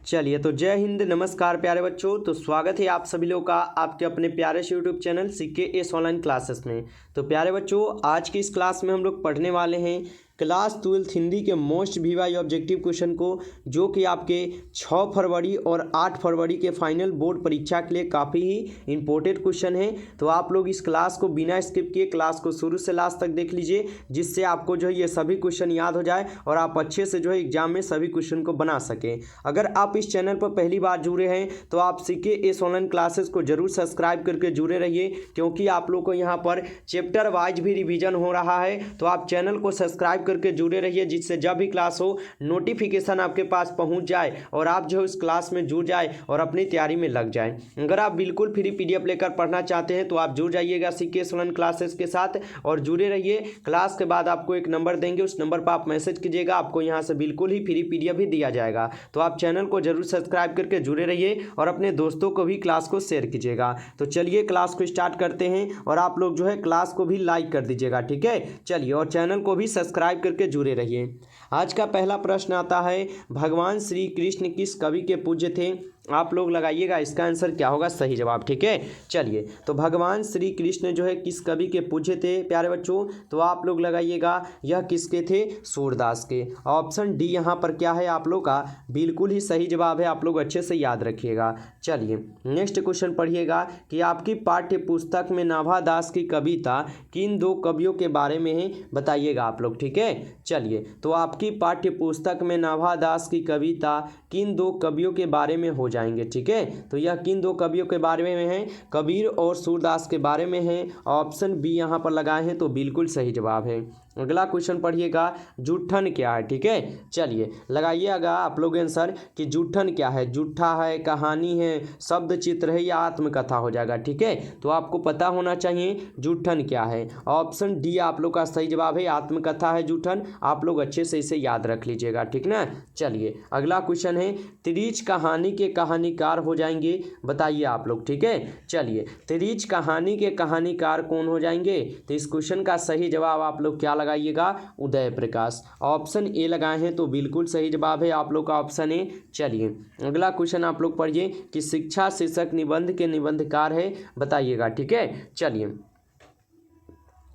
चलिए तो जय हिंद, नमस्कार प्यारे बच्चों। तो स्वागत है आप सभी लोगों का आपके अपने प्यारे से YouTube channel CKS online classes में। तो प्यारे बच्चों, आज की इस क्लास में हम लोग पढ़ने वाले हैं क्लास 12 हिंदी के मोस्ट VY ऑब्जेक्टिव क्वेश्चन को, जो कि आपके 6 फरवरी और 8 फरवरी के फाइनल बोर्ड परीक्षा के लिए काफ़ी ही इंपॉर्टेंट क्वेश्चन है। तो आप लोग इस क्लास को बिना स्किप किए क्लास को शुरू से लास्ट तक देख लीजिए, जिससे आपको जो है ये सभी क्वेश्चन याद हो जाए और आप अच्छे से जो है एग्जाम में सभी क्वेश्चन को बना सकें। अगर आप इस चैनल पर पहली बार जुड़े हैं तो आप CKS ऑनलाइन क्लासेस को जरूर सब्सक्राइब करके जुड़े रहिए, क्योंकि आप लोग को यहाँ पर चैप्टर वाइज भी रिवीजन हो रहा है। तो आप चैनल को सब्सक्राइब करके जुड़े रहिए, जिससे जब भी क्लास हो नोटिफिकेशन आपके पास पहुंच जाए और आप जो उस क्लास में जुड़ जाए और अपनी तैयारी में लग जाए। अगर आप बिल्कुल फ्री PDF लेकर पढ़ना चाहते हैं तो आप जुड़ जाइएगा CKS ऑनलाइन क्लासेस के साथ और जुड़े रहिए। क्लास के बाद आपको एक नंबर देंगे, उस नंबर पर आप मैसेज कीजिएगा, आपको यहाँ से बिल्कुल ही फ्री PDF भी दिया जाएगा। तो आप चैनल को जरूर सब्सक्राइब करके जुड़े रहिए और अपने दोस्तों को भी क्लास को शेयर कीजिएगा। तो चलिए क्लास को स्टार्ट करते हैं और आप लोग जो है क्लास को भी लाइक कर दीजिएगा, ठीक है। चलिए और चैनल को भी सब्सक्राइब करके जुड़े रहिए। आज का पहला प्रश्न आता है, भगवान श्री कृष्ण किस कवि के पूज्य थे? आप लोग लगाइएगा इसका आंसर क्या होगा, सही जवाब, ठीक है। चलिए तो भगवान श्री कृष्ण जो है किस कवि के पूज्य थे प्यारे बच्चों? तो आप लोग लगाइएगा यह किसके थे? सूरदास के। ऑप्शन डी यहाँ पर क्या है आप लोग का बिल्कुल ही सही जवाब है, आप लोग अच्छे से याद रखिएगा। चलिए नेक्स्ट क्वेश्चन पढ़िएगा कि आपकी पाठ्य पुस्तक में नाभादास की कविता किन दो कवियों के बारे में है, बताइएगा आप लोग, ठीक है। चलिए तो आपकी पाठ्य पुस्तक में नाभादास की कविता किन दो कवियों के बारे में हो जाएंगे, ठीक है। तो यह किन दो कवियों के बारे में है? कबीर और सूरदास के बारे में है। ऑप्शन बी यहाँ पर लगाए हैं तो बिल्कुल सही जवाब है। अगला क्वेश्चन पढ़िएगा, जूठन क्या है, ठीक है। चलिए लगाइएगा आप लोग आंसर कि जूठन क्या है। जूठा है, कहानी है, शब्द चित्र है या आत्मकथा हो जाएगा, ठीक है। तो आपको पता होना चाहिए जूठन क्या है। ऑप्शन डी आप लोग का सही जवाब है, आत्मकथा है जूठन। आप लोग अच्छे से इसे याद रख लीजिएगा, ठीक ना। चलिए अगला क्वेश्चन है, त्रिच कहानी के कहानीकार हो जाएंगे, बताइए आप लोग, ठीक है। चलिए त्रिच कहानी के कहानीकार कौन हो जाएंगे? तो इस क्वेश्चन का सही जवाब आप लोग क्या लगाइएगा? उदय प्रकाश। ऑप्शन ए लगाए हैं तो बिल्कुल सही जवाब है आप लोग का ऑप्शन ए। चलिए अगला क्वेश्चन आप लोग पढ़िए कि शिक्षा शीर्षक निबंध के निबंधकार है, बताइएगा, ठीक है। चलिए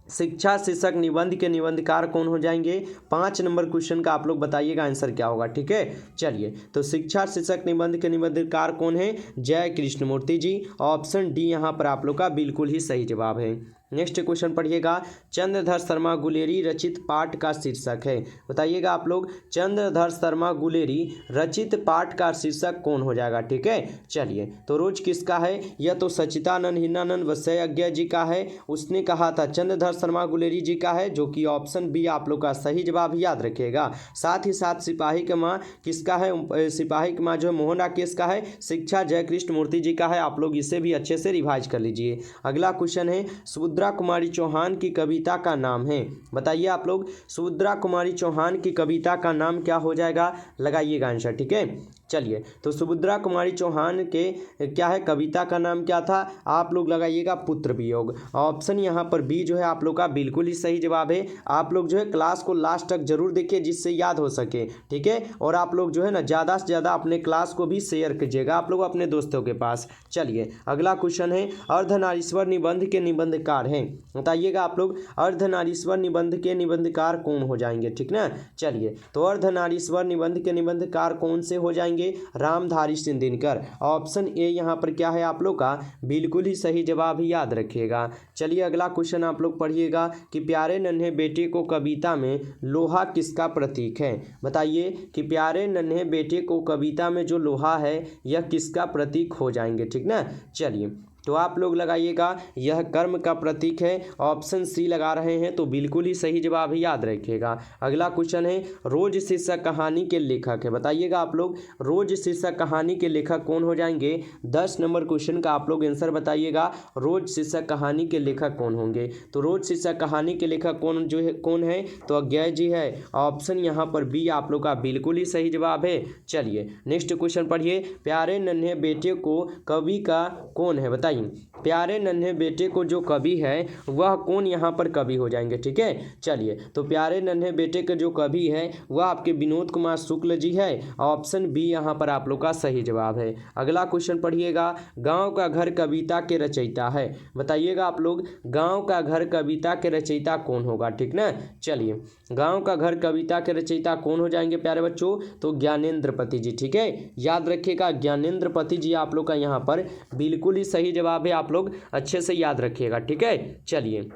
शिक्षा शीर्षक निबंध के निबंधकार कौन हो जाएंगे? 5 नंबर क्वेश्चन का आप लोग बताइएगा आंसर क्या होगा, ठीक है। चलिए तो शिक्षा शीर्षक निबंध के निबंधकार कौन है? जय कृष्णमूर्ति जी। ऑप्शन डी यहाँ पर आप लोग का बिल्कुल ही सही जवाब है। नेक्स्ट क्वेश्चन पढ़िएगा, चंद्रधर शर्मा गुलेरी रचित पाठ का शीर्षक है, बताइएगा आप लोग। चंद्रधर शर्मा गुलेरी रचित पाठ का शीर्षक कौन हो जाएगा, ठीक है। चलिए तो रोज किसका है? यह तो सच्चिदानंद हीनानंद वैश्यज्ञ जी का है। उसने कहा था चंद्रधर शर्मा गुलेरी जी का है, जो कि ऑप्शन बी आप लोग का सही जवाब याद रखिएगा। साथ ही साथ सिपाही की माँ किसका है? सिपाही की माँ जो है मोहन राकेश का है। शिक्षा जय कृष्णमूर्ति जी का है। आप लोग इसे भी अच्छे से रिवाइज कर लीजिए। अगला क्वेश्चन है, सुभद्रा कुमारी चौहान की कविता का नाम है, बताइए आप लोग। सुभद्रा कुमारी चौहान की कविता का नाम क्या हो जाएगा? लगाइएगा आंसर, ठीक है। चलिए तो सुभद्रा कुमारी चौहान के क्या है कविता का नाम क्या था? आप लोग लगाइएगा पुत्र वियोग। ऑप्शन यहाँ पर बी जो है आप लोग का बिल्कुल ही सही जवाब है। आप लोग जो है क्लास को लास्ट तक जरूर देखिए, जिससे याद हो सके, ठीक है। और आप लोग जो है ना ज़्यादा से ज़्यादा अपने क्लास को भी शेयर कीजिएगा आप लोग अपने दोस्तों के पास। चलिए अगला क्वेश्चन है, अर्धनारीश्वर निबंध के निबंधकार हैं, बताइएगा आप लोग। अर्धनारीश्वर निबंध के निबंधकार कौन हो जाएंगे, ठीक ना। चलिए तो अर्धनारीश्वर निबंध के निबंधकार कौन से हो जाएंगे? रामधारी सिंह दिनकर। ऑप्शन ए यहाँ पर क्या है आप लोग का बिल्कुल ही सही जवाब ही याद रखिएगा। चलिए अगला क्वेश्चन आप लोग पढ़िएगा कि प्यारे नन्हे बेटे को कविता में लोहा किसका प्रतीक है, बताइए कि प्यारे नन्हे बेटे को कविता में जो लोहा है यह किसका प्रतीक हो जाएंगे, ठीक ना। चलिए तो आप लोग लगाइएगा यह कर्म का प्रतीक है। ऑप्शन सी लगा रहे हैं तो बिल्कुल ही सही जवाब ही याद रखिएगा। अगला क्वेश्चन है, रोज शीर्षक कहानी के लेखक है, बताइएगा आप लोग। रोज शीर्षक कहानी के लेखक कौन हो जाएंगे? 10 नंबर क्वेश्चन का आप लोग आंसर बताइएगा। रोज शीर्षक कहानी के लेखक कौन होंगे? तो रोज शीर्षक कहानी के लेखक कौन है? तो अज्ञय जी है। ऑप्शन यहाँ पर बी आप लोग का बिल्कुल ही सही जवाब है। चलिए नेक्स्ट क्वेश्चन पढ़िए, प्यारे नन्हे बेटे को कवि का कौन है, बताइए। बताइए प्यारे नन्हे बेटे को जो कवि है वह कौन यहाँ पर कवि हो जाएंगे। ठीक है, चलिए तो प्यारे नन्हे बेटे के जो कवि है वह आपके विनोद कुमार शुक्ल जी है। ऑप्शन बी यहाँ पर आप लोग का सही जवाब है। अगला क्वेश्चन पढ़िएगा, गांव का घर कविता के रचयिता है। बताइएगा आप लोग गांव का घर कविता के रचयिता कौन होगा। ठीक ना, चलिए गांव का घर कविता के रचयिता कौन हो जाएंगे प्यारे बच्चों, तो ज्ञानेंद्रपति जी। ठीक है, याद रखिएगा ज्ञानेंद्रपति जी आप लोग का यहाँ पर बिल्कुल ही सही जवाब है, आप लोग अच्छे से याद रखिएगा। ठीक है, चलिए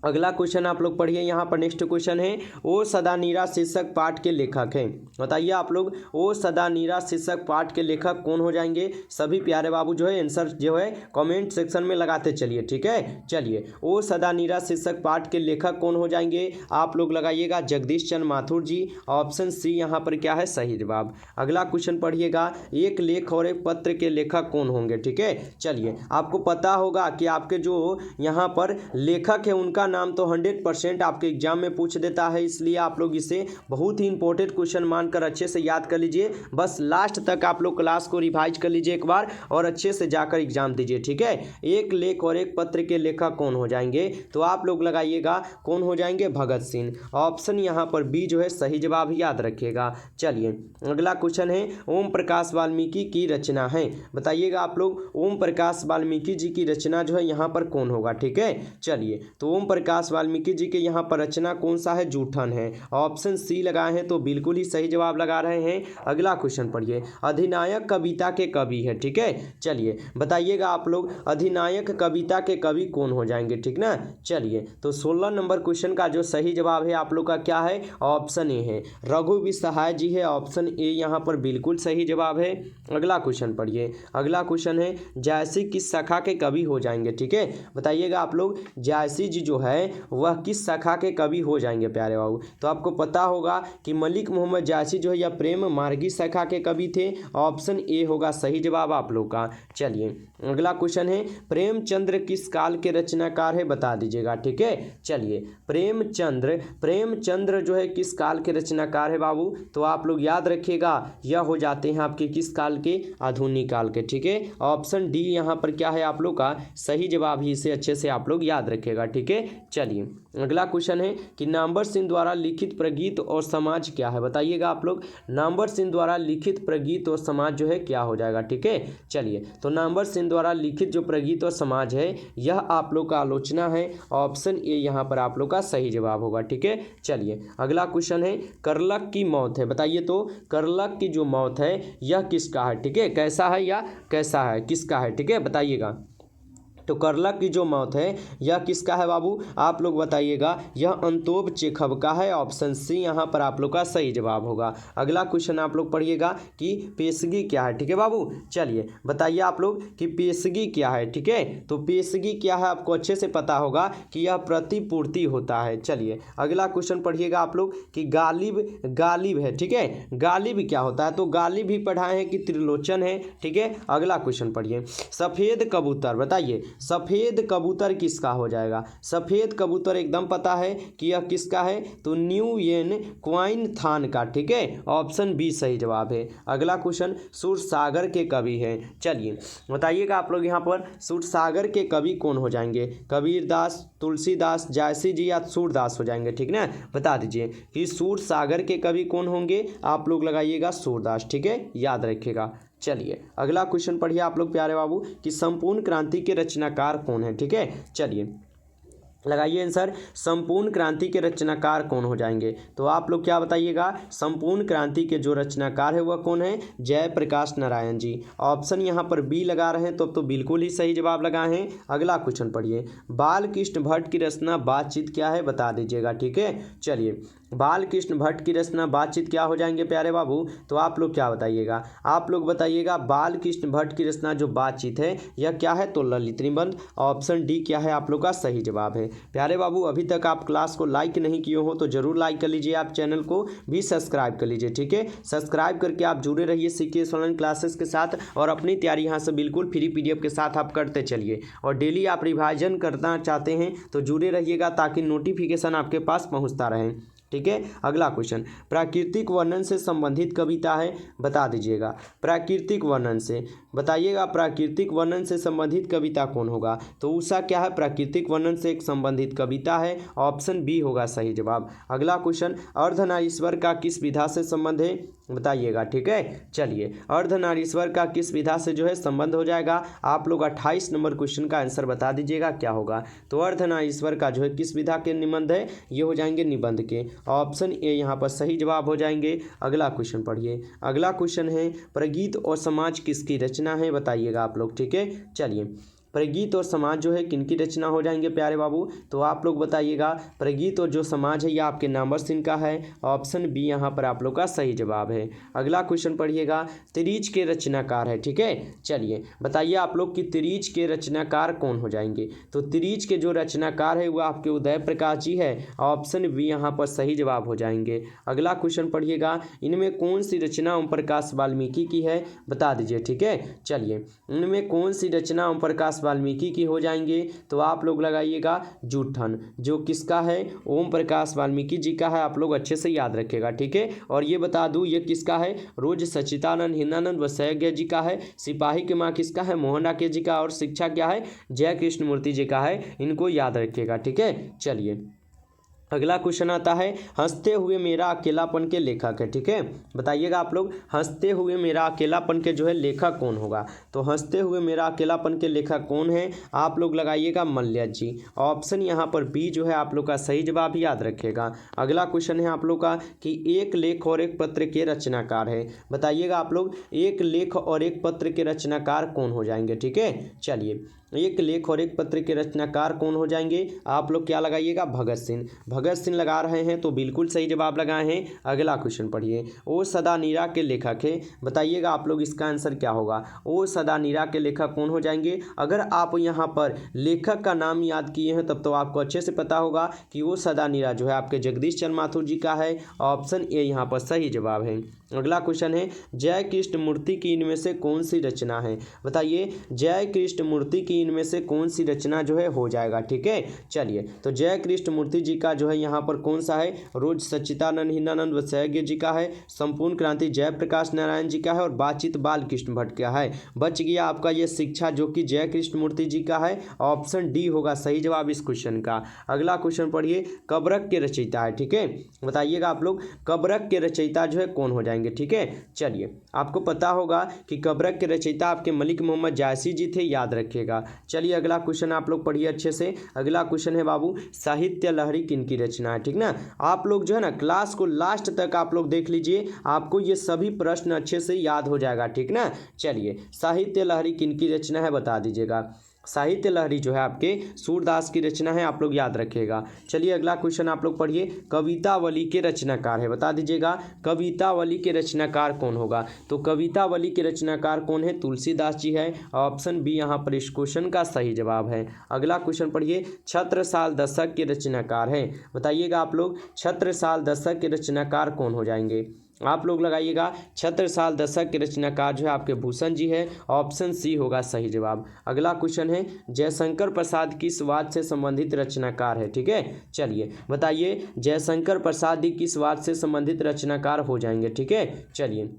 अगला क्वेश्चन आप लोग पढ़िए। यहाँ पर नेक्स्ट क्वेश्चन है, ओ सदा नीरा शीर्षक पाठ के लेखक हैं। बताइए आप लोग ओ सदा नीरा शीर्षक पाठ के लेखक कौन हो जाएंगे। सभी प्यारे बाबू जो है आंसर जो है कमेंट सेक्शन में लगाते चलिए। ठीक है, चलिए ओ सदा नीरा शीर्षक पाठ के लेखक कौन हो जाएंगे, आप लोग लगाइएगा जगदीश चंद्र माथुर जी। ऑप्शन सी यहाँ पर क्या है सही जवाब। अगला क्वेश्चन पढ़िएगा, एक लेख और एक पत्र के लेखक कौन होंगे। ठीक है, चलिए आपको पता होगा कि आपके जो यहाँ पर लेखक है उनका नाम तो 100% आपके एग्जाम में पूछ देता है, इसलिए आप लोग इसे बहुत ही इंपॉर्टेंट क्वेश्चन मानकर अच्छे से याद कर लीजिए। बस लास्ट तक आप लोग क्लास को रिवाइज कर लीजिए एक बार और अच्छे से जाकर एग्जाम दीजिए। ठीक है, एक लेख और एक पत्र के लेखक कौन हो जाएंगे, तो आप लोग लगाइएगा कौन हो जाएंगे, भगत सिंह। ऑप्शन यहाँ पर बी जो है सही जवाब, याद रखिएगा। चलिए अगला क्वेश्चन है, ओम प्रकाश वाल्मीकि की रचना है। बताइएगा आप लोग ओम प्रकाश वाल्मीकि जी की रचना जो है यहाँ पर कौन होगा। ठीक है, चलिए तो ओम प्रकाश वाल्मीकि जी के यहाँ पर रचना कौन सा है, जूठन है। ऑप्शन सी लगाए हैं तो बिल्कुल ही सही जवाब लगा रहे हैं। अगला क्वेश्चन पढ़िए, अधिनायक कविता के कवि है। ठीक है, चलिए बताइएगा आप लोग अधिनायक कविता के कवि कौन हो जाएंगे। ठीक ना, चलिए तो 16 नंबर क्वेश्चन का जो सही जवाब है आप लोग का क्या है, ऑप्शन ए है, रघुवीर सहाय जी है। ऑप्शन ए यहाँ पर बिल्कुल सही जवाब है। अगला क्वेश्चन पढ़िए, अगला क्वेश्चन है, जायसी किस शाखा के कवि हो जाएंगे। ठीक है, बताइएगा आप लोग जायसी जी जो है वह किस शाखा के कवि हो जाएंगे प्यारे बाबू। तो आपको पता होगा कि मलिक मोहम्मद जायसी जो है यह प्रेम मार्गी शाखा के कवि थे। ऑप्शन ए होगा सही जवाब आप लोग का। चलिए अगला क्वेश्चन है, प्रेमचंद्र किस काल के रचनाकार है, बता दीजिएगा। ठीक है, चलिए प्रेमचंद्र जो है किस काल के रचनाकार है बाबू, तो आप लोग याद रखिएगा यह हो जाते हैं आपके किस काल के, आधुनिक काल के। ठीक है, ऑप्शन डी यहाँ पर क्या है आप लोग का सही जवाब ही, इसे अच्छे से आप लोग याद रखिएगा। ठीक है, चलिए अगला क्वेश्चन है कि नामवर सिंह द्वारा लिखित प्रगीत और समाज क्या है। बताइएगा आप लोग नामवर सिंह द्वारा लिखित प्रगीत और समाज जो है क्या हो जाएगा। ठीक है, चलिए तो नामवर सिंह द्वारा लिखित जो प्रगीत और समाज है यह आप लोग का आलोचना है। ऑप्शन ए यहाँ पर आप लोग का सही जवाब होगा। ठीक है, चलिए अगला क्वेश्चन है, करलक की मौत है। बताइए तो करलक की जो मौत है यह किसका है। ठीक है, कैसा है या कैसा है, किसका है। ठीक है, बताइएगा तो करलक की जो मौत है यह किसका है बाबू, आप लोग बताइएगा। यह अंतोब चेखव का है। ऑप्शन सी यहाँ पर आप लोग का सही जवाब होगा। अगला क्वेश्चन आप लोग पढ़िएगा कि पेशगी क्या है। ठीक है बाबू, चलिए बताइए आप लोग कि पेशगी क्या है। ठीक है, तो पेशगी क्या है आपको अच्छे से पता होगा कि यह प्रतिपूर्ति होता है। चलिए अगला क्वेश्चन पढ़िएगा आप लोग कि गालिब है। ठीक है, गालिब क्या होता है, तो गालिब भी पढ़ाए हैं कि त्रिलोचन है। ठीक है, अगला क्वेश्चन पढ़िए, सफ़ेद कबूतर। बताइए सफ़ेद कबूतर किसका हो जाएगा। सफ़ेद कबूतर एकदम पता है कि यह किसका है, तो न्यूयेन क्वाइनथान का। ठीक है, ऑप्शन बी सही जवाब है। अगला क्वेश्चन, सूरसागर के कवि हैं। चलिए बताइएगा आप लोग यहाँ पर सूरसागर के कवि कौन हो जाएंगे, कबीरदास, तुलसीदास, जायसी जी या सूरदास हो जाएंगे। ठीक ना, बता दीजिए कि सूरसागर के कवि कौन होंगे, आप लोग लगाइएगा सूरदास। ठीक है, याद रखिएगा। चलिए अगला क्वेश्चन पढ़िए आप लोग प्यारे बाबू कि संपूर्ण क्रांति के रचनाकार कौन है। ठीक है, चलिए लगाइए आंसर, संपूर्ण क्रांति के रचनाकार कौन हो जाएंगे, तो आप लोग क्या बताइएगा। संपूर्ण क्रांति के जो रचनाकार है वह कौन है, जयप्रकाश नारायण जी। ऑप्शन यहाँ पर बी लगा रहे हैं तो अब तो बिल्कुल ही सही जवाब लगाए हैं। अगला क्वेश्चन पढ़िए, बालकृष्ण भट्ट की रचना बातचीत क्या है, बता दीजिएगा। ठीक है, चलिए बालकृष्ण भट्ट की रचना बातचीत क्या हो जाएंगे प्यारे बाबू, तो आप लोग क्या बताइएगा। आप लोग बताइएगा बालकृष्ण भट्ट की रचना जो बातचीत है यह क्या है, तो ललित निबंध। ऑप्शन डी क्या है आप लोग का सही जवाब है। प्यारे बाबू अभी तक आप क्लास को लाइक नहीं किए हो तो जरूर लाइक कर लीजिए, आप चैनल को भी सब्सक्राइब कर लीजिए। ठीक है, सब्सक्राइब करके आप जुड़े रहिए CKS ऑनलाइन क्लासेस के साथ और अपनी तैयारी यहाँ से बिल्कुल फ्री PDF के साथ आप करते चलिए। और डेली आप रिवाइजन करना चाहते हैं तो जुड़े रहिएगा ताकि नोटिफिकेशन आपके पास पहुँचता रहे। ठीक है। अगला क्वेश्चन, प्राकृतिक वर्णन से संबंधित कविता है, बता दीजिएगा। प्राकृतिक वर्णन से बताइएगा, प्राकृतिक वर्णन से संबंधित कविता कौन होगा? तो उषा क्या है? प्राकृतिक वर्णन से एक संबंधित कविता है, ऑप्शन बी होगा सही जवाब। अगला क्वेश्चन, अर्धनारीश्वर का किस विधा से संबंध है, बताइएगा। ठीक है, चलिए अर्धनारीश्वर का किस विधा से जो है संबंध हो जाएगा? आप लोग 28 नंबर क्वेश्चन का आंसर बता दीजिएगा क्या होगा। तो अर्धनारीश्वर का जो है किस विधा के निबंध है? ये हो जाएंगे निबंध के, ऑप्शन ए यहाँ पर सही जवाब हो जाएंगे। अगला क्वेश्चन पढ़िए। अगला क्वेश्चन है, प्रगीत और समाज किसकी रचना है, बताइएगा आप लोग। ठीक है, चलिए प्रगीत और समाज जो है किनकी रचना हो जाएंगे प्यारे बाबू? तो आप लोग बताइएगा। प्रगीत और जो समाज है ये आपके नामवर सिंह का है, ऑप्शन बी यहाँ पर आप लोग का सही जवाब है। अगला क्वेश्चन पढ़िएगा, तिरीच के रचनाकार है। ठीक है, चलिए बताइए आप लोग कि तिरीच के रचनाकार कौन हो जाएंगे? तो तिरीच के जो रचनाकार है वो आपके उदय प्रकाश जी है, ऑप्शन बी यहाँ पर सही जवाब हो जाएंगे। अगला क्वेश्चन पढ़िएगा, इनमें कौन सी रचना ओम प्रकाश वाल्मीकि की है, बता दीजिए। ठीक है, चलिए इनमें कौन सी रचना ओम प्रकाश वाल्मीकि की हो जाएंगे? तो आप लोग लगाइएगा जूठन, जो किसका है? ओम प्रकाश वाल्मीकि जी का है, आप लोग अच्छे से याद रखेगा। ठीक है, और ये बता दूं ये किसका है? रोज सच्चिदानंद हिंदानंद वसैज्ञ जी का है। सिपाही की माँ किसका है? मोहन डाके जी का। और शिक्षा क्या है? जय कृष्ण मूर्ति जी का है। इनको याद रखिएगा। ठीक है, चलिए अगला क्वेश्चन आता है, हंसते हुए मेरा अकेलापन के लेखक है। ठीक है, बताइएगा आप लोग, हंसते हुए मेरा अकेलापन के जो है लेखक कौन होगा? तो हंसते हुए मेरा अकेलापन के लेखक कौन है? आप लोग लगाइएगा मल्य जी, ऑप्शन यहाँ पर बी जो है आप लोग का सही जवाब याद रखिएगा। अगला क्वेश्चन है आप लोग का कि एक लेख और एक पत्र के रचनाकार है, बताइएगा आप लोग। एक लेख और एक पत्र के रचनाकार कौन हो जाएंगे? ठीक है, चलिए एक लेख और एक पत्र के रचनाकार कौन हो जाएंगे? आप लोग क्या लगाइएगा? भगत सिंह। भगत सिंह लगा रहे हैं तो बिल्कुल सही जवाब लगाए हैं। अगला क्वेश्चन पढ़िए, ओ सदा नीरा के लेखक है, बताइएगा आप लोग इसका आंसर क्या होगा? ओ सदा नीरा के लेखक कौन हो जाएंगे? अगर आप यहाँ पर लेखक का नाम याद किए हैं तब तो आपको अच्छे से पता होगा कि ओ सदा नीरा जो है आपके जगदीश चंद्र माथुर जी का है, ऑप्शन ए यहाँ पर सही जवाब है। अगला क्वेश्चन है, जय कृष्ण मूर्ति की इनमें से कौन सी रचना है, बताइए। जय कृष्ण मूर्ति की इनमें से कौन सी रचना जो है हो जाएगा? ठीक है, चलिए तो जय कृष्ण मूर्ति जी का जो है यहाँ पर कौन सा है? रोज सच्चिदानंद हिंदानंद वसैज्ञ जी का है, संपूर्ण क्रांति जयप्रकाश नारायण जी का है, और बातचीत बालकृष्ण भट्ट का है। बच गया आपका ये शिक्षा जो कि जय कृष्ण मूर्ति जी का है, ऑप्शन डी होगा सही जवाब इस क्वेश्चन का। अगला क्वेश्चन पढ़िए, कबरक के रचयिता है। ठीक है, बताइएगा आप लोग कबरक के रचयिता जो है कौन हो जाएंगे? ठीक है, चलिए आपको पता होगा कि कबरक के रचयिता आपके मलिक मोहम्मद जायसी जी थे, याद रखिएगा। चलिए अगला क्वेश्चन आप लोग पढ़िए अच्छे से। अगला क्वेश्चन है बाबू, साहित्य लहरी किनकी रचना है? ठीक ना, आप लोग जो है ना क्लास को लास्ट तक आप लोग देख लीजिए, आपको ये सभी प्रश्न अच्छे से याद हो जाएगा। ठीक ना, चलिए साहित्य लहरी किनकी रचना है बता दीजिएगा। साहित्य लहरी जो है आपके सूरदास की रचना है, आप लोग याद रखिएगा। चलिए अगला क्वेश्चन आप लोग पढ़िए, कवितावली के रचनाकार है, बता दीजिएगा। कवितावली के रचनाकार कौन होगा? तो कवितावली के रचनाकार कौन है? तुलसीदास जी है, ऑप्शन बी यहाँ पर इस क्वेश्चन का सही जवाब है। अगला क्वेश्चन पढ़िए, छत्रसाल दशक के रचनाकार है, बताइएगा आप लोग। छत्रसाल दशक के रचनाकार कौन हो जाएंगे? आप लोग लगाइएगा छत्रसाल दशक के रचनाकार जो है आपके भूषण जी है, ऑप्शन सी होगा सही जवाब। अगला क्वेश्चन है, जयशंकर प्रसाद किस वाद से संबंधित रचनाकार है? ठीक है, चलिए बताइए जयशंकर प्रसाद जी किस वाद से संबंधित रचनाकार हो जाएंगे? ठीक है, चलिए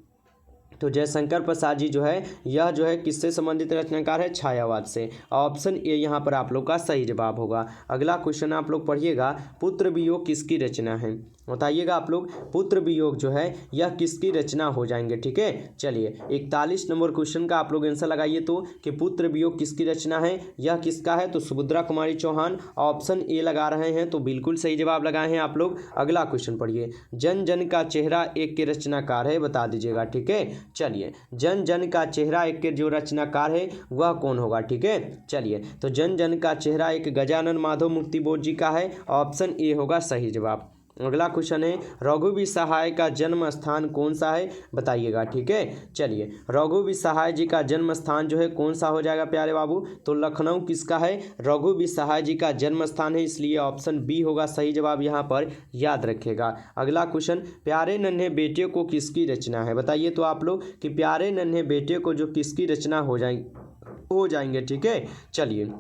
तो जयशंकर प्रसाद जी जो है यह जो है किससे संबंधित रचनाकार है? छायावाद से, ऑप्शन ए यहाँ पर आप लोग का सही जवाब होगा। अगला क्वेश्चन आप लोग पढ़िएगा, पुत्र वियोग किसकी रचना है? बताइएगा आप लोग, पुत्र वियोग जो है यह किसकी रचना हो जाएंगे? ठीक है, चलिए 41 नंबर क्वेश्चन का आप लोग आंसर लगाइए तो कि पुत्र वियोग किसकी रचना है, यह किसका है? तो सुभद्रा कुमारी चौहान, ऑप्शन ए लगा रहे हैं तो बिल्कुल सही जवाब लगाए हैं आप लोग। अगला क्वेश्चन पढ़िए, जन जन का चेहरा एक के रचनाकार है, बता दीजिएगा। ठीक है, चलिए जन जन का चेहरा एक के जो रचनाकार है वह कौन होगा? ठीक है, चलिए तो जन जन का चेहरा एक गजानन माधव मुक्तिबोध जी का है, ऑप्शन ए होगा सही जवाब। अगला क्वेश्चन है, रघुवीर सहाय का जन्म स्थान कौन सा है? बताइएगा। ठीक है, चलिए रघुवीर सहाय जी का जन्म स्थान जो है कौन सा हो जाएगा प्यारे बाबू? तो लखनऊ किसका है? रघुवीर सहाय जी का जन्म स्थान है, इसलिए ऑप्शन बी होगा सही जवाब यहाँ पर, याद रखिएगा। अगला क्वेश्चन, प्यारे नन्हे बेटे को किसकी रचना है? बताइए तो आप लोग कि प्यारे नन्हे बेटे को जो किसकी रचना हो जाएंगे? ठीक है, चलिए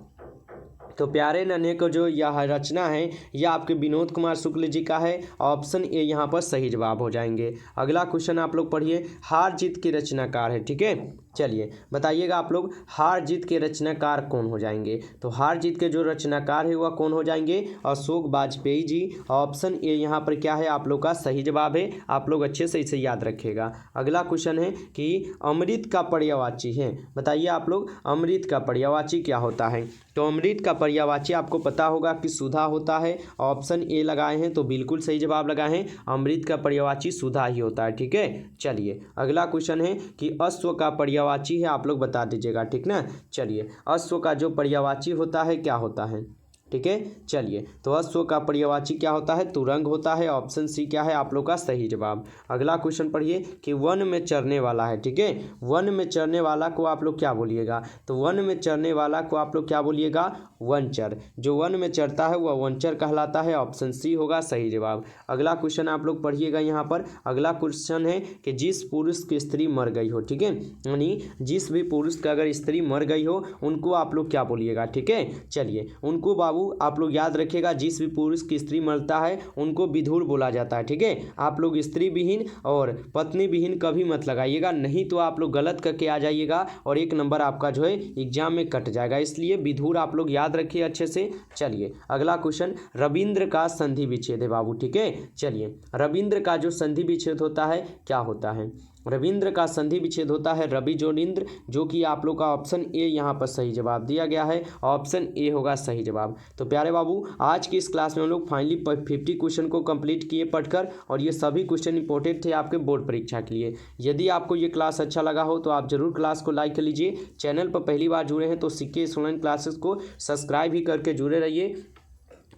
तो प्यारे नन्हे को जो यह रचना है यह आपके विनोद कुमार शुक्ल जी का है। ऑप्शन ए यहाँ पर सही जवाब हो जाएंगे। अगला क्वेश्चन आप लोग पढ़िए, हार जीत के रचनाकार है। ठीक है, चलिए बताइएगा आप लोग हार जीत के रचनाकार कौन हो जाएंगे। तो हार जीत के जो रचनाकार है वह कौन हो जाएंगे, अशोक वाजपेयी जी। ऑप्शन ए यहाँ पर क्या है आप लोग का सही जवाब है। आप लोग अच्छे से इसे याद रखिएगा। अगला क्वेश्चन है कि अमृत का पर्यायवाची है। बताइए आप लोग अमृत का पर्यायवाची क्या होता है। तो अमृत का पर्यायवाची आपको पता होगा कि सुधा होता है। ऑप्शन ए लगाए हैं तो बिल्कुल सही जवाब लगाए हैं, अमृत का पर्यायवाची सुधा ही होता है। ठीक है, चलिए अगला क्वेश्चन है कि अश्व का पर्यायवाची है, आप लोग बता दीजिएगा। ठीक ना, चलिए अश्व का जो पर्यायवाची होता है क्या होता है। ठीक है, चलिए तो अश्व का पर्यायवाची क्या होता है, तुरंग होता है। ऑप्शन सी क्या है आप लोग का सही जवाब। अगला क्वेश्चन पढ़िए कि वन में चरने वाला है। ठीक है, वन में चरने वाला को आप लोग क्या बोलिएगा। तो वन में चरने वाला को आप लोग क्या बोलिएगा, वनचर। जो वन में चरता है वह वनचर कहलाता है। ऑप्शन सी होगा सही जवाब। अगला क्वेश्चन आप लोग पढ़िएगा यहाँ पर। अगला क्वेश्चन है कि जिस पुरुष की स्त्री मर गई हो। ठीक है, यानी जिस भी पुरुष की अगर स्त्री मर गई हो उनको आप लोग क्या बोलिएगा। ठीक है, चलिए उनको बाबू आप लोग याद रखिएगा, जिस भी पुरुष की स्त्री मरता है उनको विधुर बोला जाता है। ठीक है, आप लोग स्त्री विहीन और पत्नी विहीन कभी मत लगाइएगा, नहीं तो आप लोग गलत करके आ जाइएगा और एक नंबर आपका जो है एग्जाम में कट जाएगा। इसलिए विधुर आप लोग याद रखिए अच्छे से। चलिए अगला क्वेश्चन, रविंद्र का संधि विच्छेद है बाबू। ठीक है, चलिए रविंद्र का जो संधि विच्छेद होता है क्या होता है। रविंद्र का संधि विच्छेद होता है रवि जोनिंद्र, जो कि आप लोग का ऑप्शन ए यहाँ पर सही जवाब दिया गया है। ऑप्शन ए होगा सही जवाब। तो प्यारे बाबू आज की इस क्लास में हम लोग फाइनली 50 क्वेश्चन को कंप्लीट किए पढ़कर, और ये सभी क्वेश्चन इंपॉर्टेंट थे आपके बोर्ड परीक्षा के लिए। यदि आपको ये क्लास अच्छा लगा हो तो आप जरूर क्लास को लाइक कर लीजिए। चैनल पर पहली बार जुड़े हैं तो सीके ऑनलाइन क्लासेस को सब्सक्राइब ही करके जुड़े रहिए,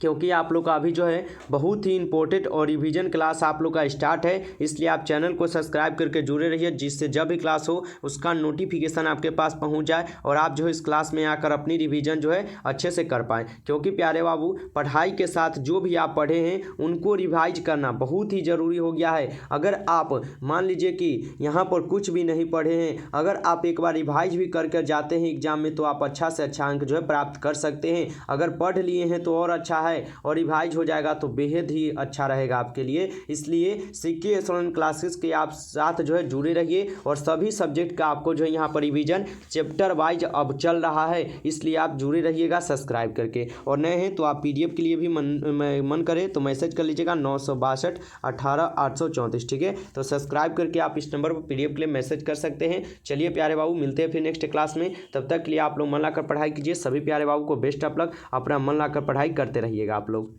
क्योंकि आप लोग का अभी जो है बहुत ही इंपॉर्टेंट और रिवीजन क्लास आप लोग का स्टार्ट है। इसलिए आप चैनल को सब्सक्राइब करके जुड़े रहिए, जिससे जब भी क्लास हो उसका नोटिफिकेशन आपके पास पहुंच जाए और आप जो है इस क्लास में आकर अपनी रिवीजन जो है अच्छे से कर पाएँ। क्योंकि प्यारे बाबू पढ़ाई के साथ जो भी आप पढ़े हैं उनको रिवाइज करना बहुत ही ज़रूरी हो गया है। अगर आप मान लीजिए कि यहाँ पर कुछ भी नहीं पढ़े हैं, अगर आप एक बार रिवाइज भी करके जाते हैं एग्जाम में तो आप अच्छा से अच्छा अंक जो है प्राप्त कर सकते हैं। अगर पढ़ लिए हैं तो और अच्छा है, और रिवाइज हो जाएगा तो बेहद ही अच्छा रहेगा आपके लिए। इसलिए सीके ऑनलाइन क्लासेस के आप साथ जो है जुड़े रहिए, और सभी सब्जेक्ट का आपको जो है यहाँ पर रिवीजन चैप्टर वाइज अब चल रहा है, इसलिए आप जुड़े रहिएगा सब्सक्राइब करके। और नए हैं तो आप पीडीएफ के लिए भी मन करे तो मैसेज कर लीजिएगा 962 18 834। ठीक है, तो सब्सक्राइब करके आप इस नंबर पर पीडीएफ के लिए मैसेज कर सकते हैं। चलिए प्यारे बाबू मिलते हैं फिर नेक्स्ट क्लास में, तब तक के लिए आप लोग मन लाकर पढ़ाई कीजिए। सभी प्यारे बाबू को बेस्ट ऑफ लक, अपना मन लाकर पढ़ाई करते रहिएगा आप लोग।